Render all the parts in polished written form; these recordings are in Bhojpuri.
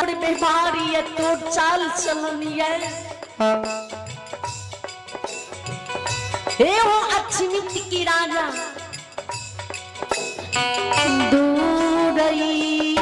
तोड़ बीमारी है, तोड़ चाल चलनी है। हे वो अक्षमित की राजा दूरई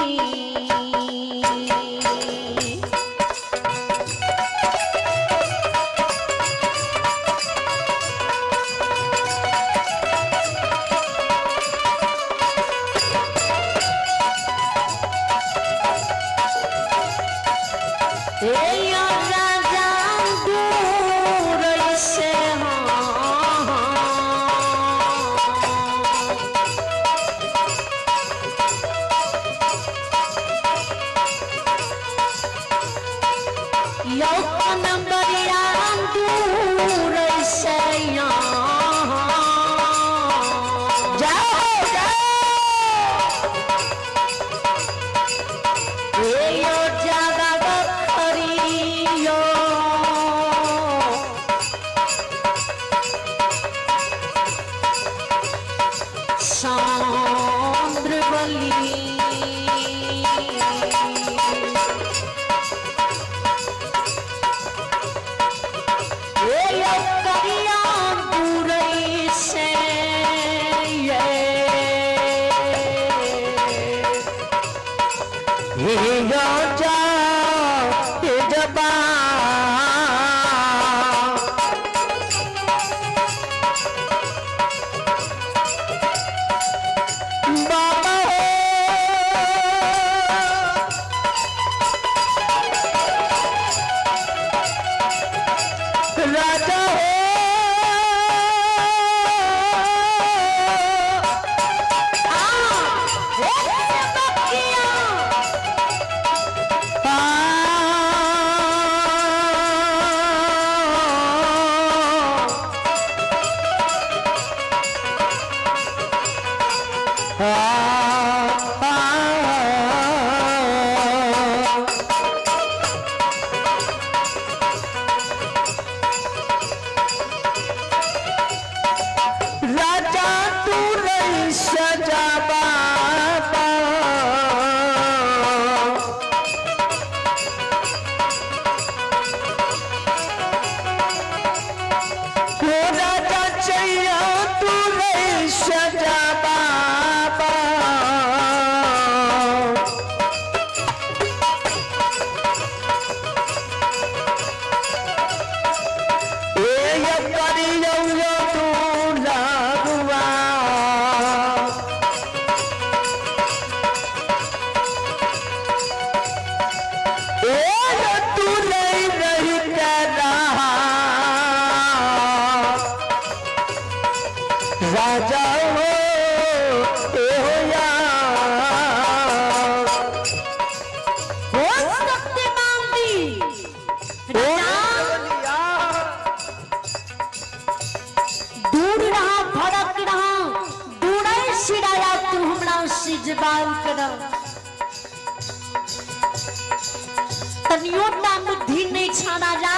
बुद्धि नहीं छाना जा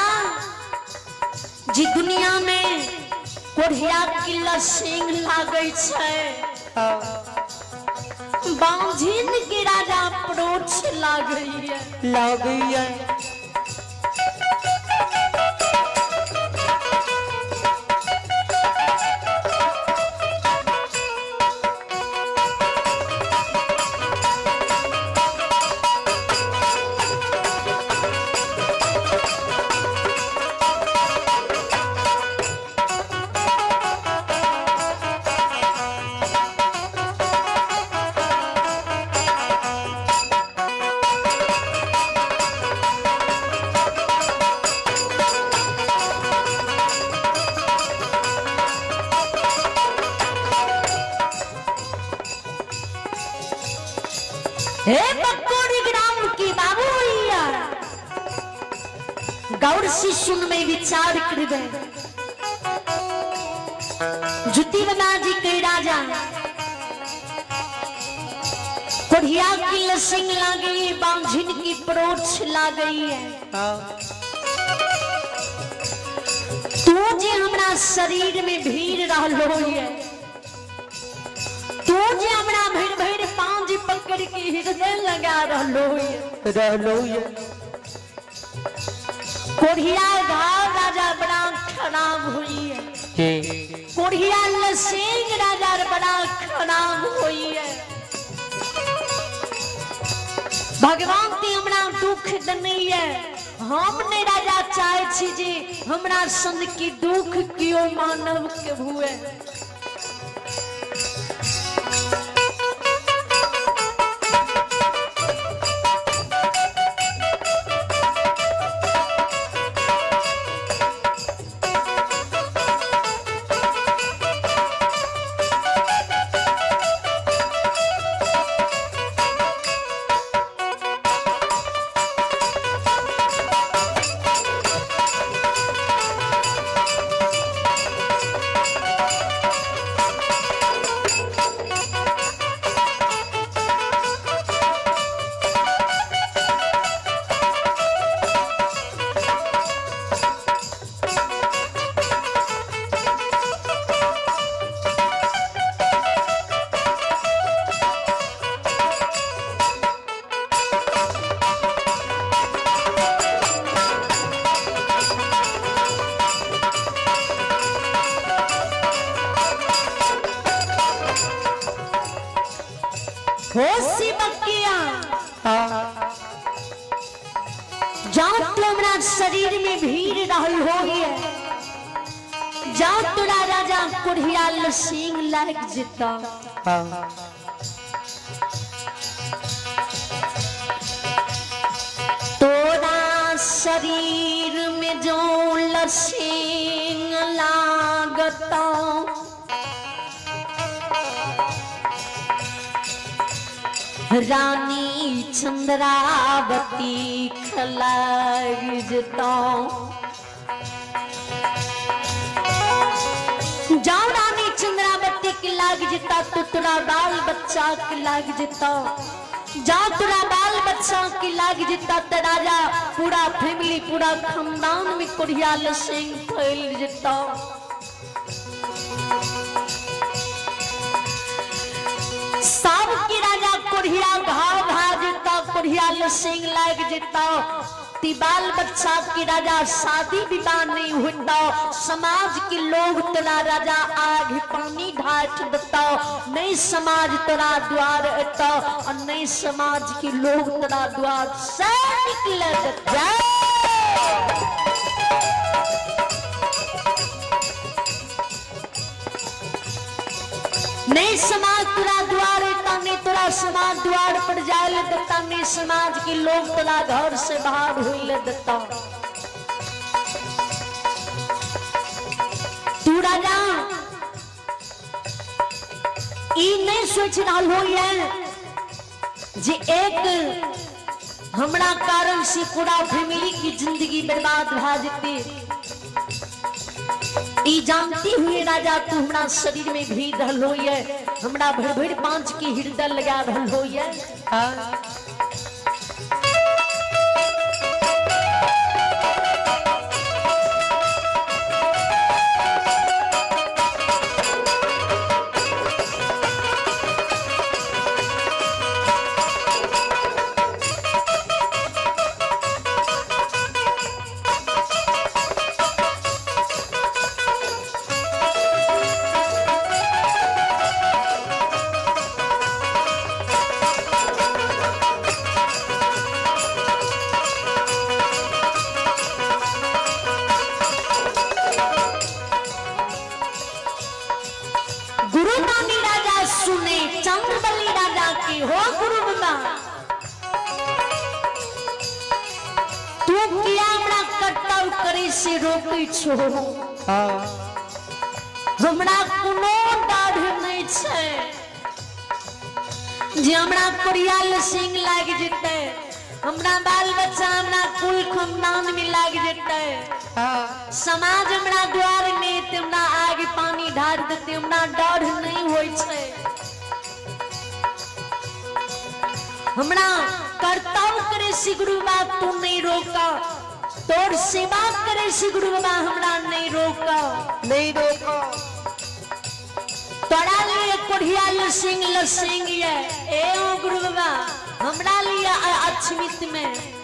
जी दुनिया में कोढ़िया किला सिंह लागे छे बांझिन के राजा प्रोछ लागई है हे पकोड़ी ग्राम की बाबू भैया गौर से सुन में विचार करबे जुतिवना जी के राजा कोढ़िया की लसिंग लागी बांझिन की प्रोछ लागई है तू जे हमरा शरीर में भीड़ रहलो है तू जे हमरा भर भर पांच पक करके हृदय लगा रहलो ये कोढ़िया घाव राजा बड़ा खराब हुई है कोढ़िया लसेंग राजा बड़ा खराब हुई है भगवान ते हमरा दुख दनई है हमने राजा चाहे छी जे हमरा संग की दुख कियो मानव के हुए होशी बकिया जहाँ तो हमारा शरीर में भीड़ रही हो जहाँ तोरा राजा कोढ़िया लसींग लग जिता तोरा शरीर में जो लसींग लागता रानी चंद्रावती खलजता जाओ रानी चंद्रावती के लाग जता तो तोरा बाल बच्चा के लाग जता जाओ तोरा बाल बच्चा के लाग जता तो राजा पूरा फैमिली पूरा खानदान में कोढ़िया लसेंग फैल जता सब की राजा कोढ़िया घाव भा जता कोढ़िया लसेंग लाग जता बाल बच्चा की राजा शादी विवाह नहीं होता समाज के लोग तोरा राजा आग पानी ढाट देता नहीं समाज तोरा द्वार अता और नहीं समाज के लोग तोरा द्वार से निकल जाए नहीं समाज तोरा द्वार नहीं तोरा समाज द्वार पर जाए देता नहीं समाज के लोग तोरा घर से बाहर हुई देता तू राजा ई नहीं सोच रहा हो जे एक हमरा कारण से पूरा फैमिली की जिंदगी बर्बाद भा जेते ई जानती हुई राजा तू हमरा शरीर में भी रहल हो हमरा भर भर पांच के हृदय लगा रहल हो से रोकै छो हमरा कोनो डाढ़ नहीं छै जे हमरा कोढ़िया लसेंग लाग जेतै हमरा बाल बच्चा हमरा कुल खानदान में लाग जेतै समाज हमरा द्वार में ते हमरा आग पानी ढार देते हमरा डाढ़ नहीं होय छै हमरा कर्तव्य करे से गुरु बाप तू नहीं रोका तोर सेवा करे से गुरु बाबा हमरा नहीं रोका तोरा लिए कोढ़िया लसिंग ये ए ओ गुरु बाबा हमरा लिए अछमित में